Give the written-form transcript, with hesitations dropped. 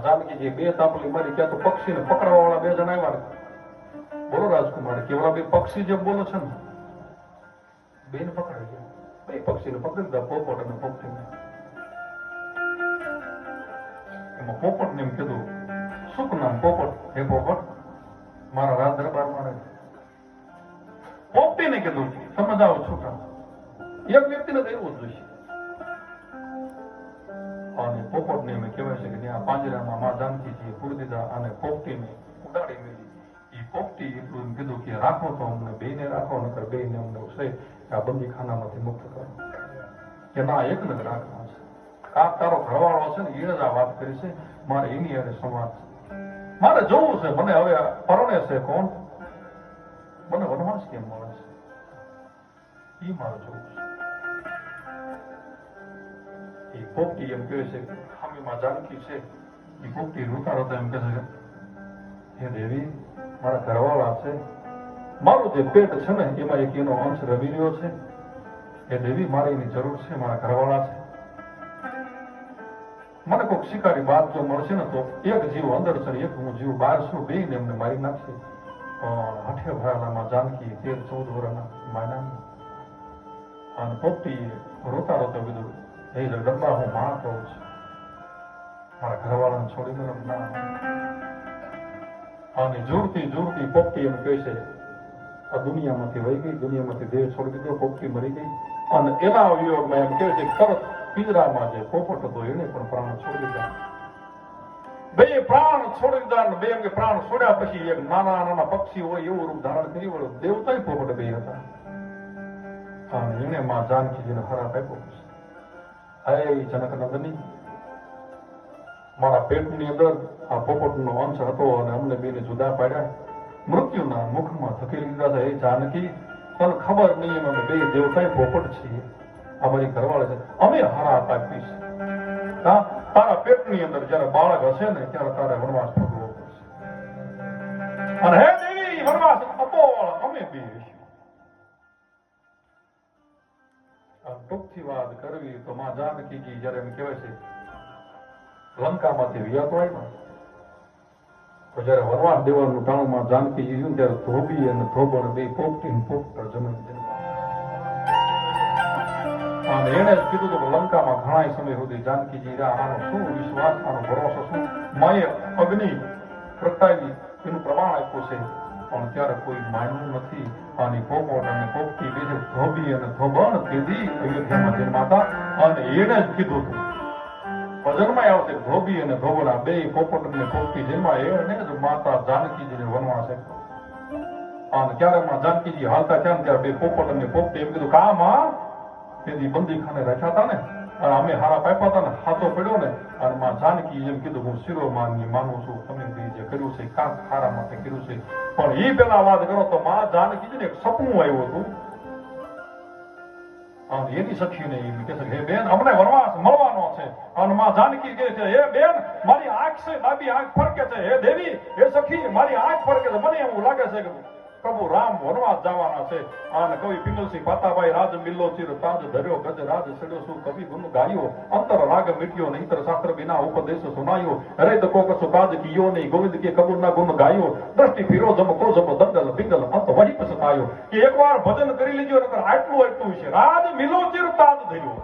જાનકીજી બે તાપલી મારી, ક્યાં તો પક્ષીને પકડવા વાળા બે જણા આવ્યા. બોલો રાજકુમાર, કેવડા બે પક્ષી જેમ બોલો છે ને, બેન પકડાઈ ગયા. બે પક્ષીને પકડી દીધા, પોપટ અને પોપટીને. એમાં પોપટને એમ કીધું, શું નામ પોપટ? હે પોપટ, મારા રાજ દરબારમાં રહે. પોપટીને કીધું, તમે જાઓ છૂટા. એક વ્યક્તિને તો એવું જ જોઈશે. અને પોપટને એમ કહેવાય છે કે ત્યાં પાંજરામાં મા જાનકીજીએ પૂરી દીધા અને પોપટીને ઉડાડી મેલી. એ પોપટી એટલું એમ કીધું કે રાખો તો અમને બેને રાખો, નકર બેને અમને છે આ બંદીખાનામાંથી મુક્ત કરો. કે ના, એકને જ રાખવા છે. કાક તારો ઘરવાળો છે ને એને જ આ વાત કરી છે, મારે એની હારે સંવાદ છે. મારે જોવું છે, મને હવે પરણે છે કોણ, મને વનવાસ કેમ મળે છે એ મારે જોવું છે. એ પોપટી એમ કહે છે, હામીમાં જાનકી છે. એ પોપટી રોતા રોતા એમ કહે છે, હે દેવી, મારા ઘરવાળા છે, મારું જે પેટ છે ને એમાં એક એનો અંશ રમી રહ્યો છે. હે દેવી, મારે એની જરૂર છે, મારા ઘરવાળા છે. મને કોઈક શિકારી બાદ જો મળશે ને તો એક જીવ અંદર છે, એક હું જીવ બહાર છું, બે ને એમને મારી નાખશે. પણ હઠે ભરાલામાં જાનકી 13-14 વર્ષના માયના. અને પોપટી રોતા રોતા કીધું, હે જગદંબા, હું માં કહું છું, મારા ઘરવાળાને છોડી મને ના. અને જોરથી જોરથી પોપટી એમ કહે છે, આ દુનિયામાંથી વહી ગઈ, દુનિયામાંથી દેહ છોડી દીધો, પોપટી મરી ગઈ. અને એના વિયોગમાં એમ કહે છે, તરત પિંજરામાં જે પોપટ હતો એને પણ પ્રાણ છોડી દીધા. બે પ્રાણ છોડી દીધા. બે અંગે પ્રાણ છોડ્યા પછી એક નાના નાના પક્ષી હોય એવું રૂપ ધારણ કરી વળ્યો. દેવતા પોપટ બે હતા. અને એને માં જાનકીજીને હરાપ આપ્યો. હે જનક નંદની, મારા પેટની અંદર આ પોપટનો અંશ હતો અને અમને બેને જુદા પાડ્યા, મૃત્યુના મુખમાં ધકેલી દીધા છે. હે જાનકી, તને ખબર નહીં, અમે બે દેવતા પોપટ છીએ, અમારી ઘરવાળી છે, અમે હરાપ આપીશ. તારા પેટની અંદર જયારે બાળક હશે ને ત્યારે તારે વનવાસ ભોગવવો પડશે. અને હે દેવી, વનવાસ અપોળ અમે બે રહીશું. ટૂંકથી વાત કરવી તો માં જાનકીજી જયારે એમ કહેવાય છે લંકામાંથી વિયાતો આવ્યા, તો જયારે વનવાસ દેવાનું ટાણું માં જાનકીજી જોયું ત્યારે ધોબી અને ધોબણ બે પોપટી પોપટ જમીન. અને એને જ કીધું કે લંકામાં ઘણા સમય સુધી જાનકીજી આનો શું વિશ્વાસ, આનો ભરોસો શું? માએ અગ્નિ પ્રગટાવી એનું પ્રમાણ આપ્યું છે, પણ ત્યારે કોઈ માન્યું નથી. અને પોપટ અને પોપટી બે ધોબી અને ધોબણ કીધી અયોધ્યામાં જન્માતા. અને એને જ કીધું હતું ભજનમાં આવશે, ધોબી અને ધોબણ આ બે પોપટ અને પોપટી જન્મા એને જ માતા જાનકીજીને વનવાસ આપ્યો. અને ત્યારે માં જાનકીજી હાલતા થયા ત્યારે બે પોપટ અને પોપટી એમ કીધું, કા માં તેથી બંદીખાને રાખ્યા હતા ને, અને અમે હારા પાપ્યા હતા ને, હાથો પડ્યો ને. અને માં જાનકી એમ કીધું, હું શિરોમાનની માનું છું, તમે બે જે કર્યું છે કાંક હારા માટે કર્યું છે. પણ એ પેલા વાત કરો તો માં જાનકી ને એક સપનું આવ્યું હતું. અને એની સખીને એમ કહે છે, હે બેન, અમને વનવાસ મળવાનો છે. અને માં જાનકી કહે છે, હે બેન, મારી આંખ છે, ડાબી આંખ ફરકે છે. હે દેવી, હે સખી, મારી આંખ ફરકે છે. મને એવું લાગે છે કે પ્રભુ રામ વનવાસ જવાના છે. અને કવિ પિંગલસિંહ પાતાભાઈ, રાજ મિલ્લો ચિર તાજ ધર્યો, ગજ રાજ સડ્યો, શું કવિ ગુણ ગાયો, અંતર રાગ મિટ્યો ને ઇતર શાસ્ત્ર બિના ઉપદેશ સુનાયો, હરે દકો કસુ કાજ કિયો નહીં, ગોવિંદ કે કબૂર ના ગુણ ગાયો, દ્રષ્ટિ ફીરો જમ કો જમ દંડલ પિંગલ અંત વહી પછતાયો. કે એકવાર ભજન કરી લીજો, નકર આટલું છે. રાજ મિલ્લો ચિર તાજ ધર્યો,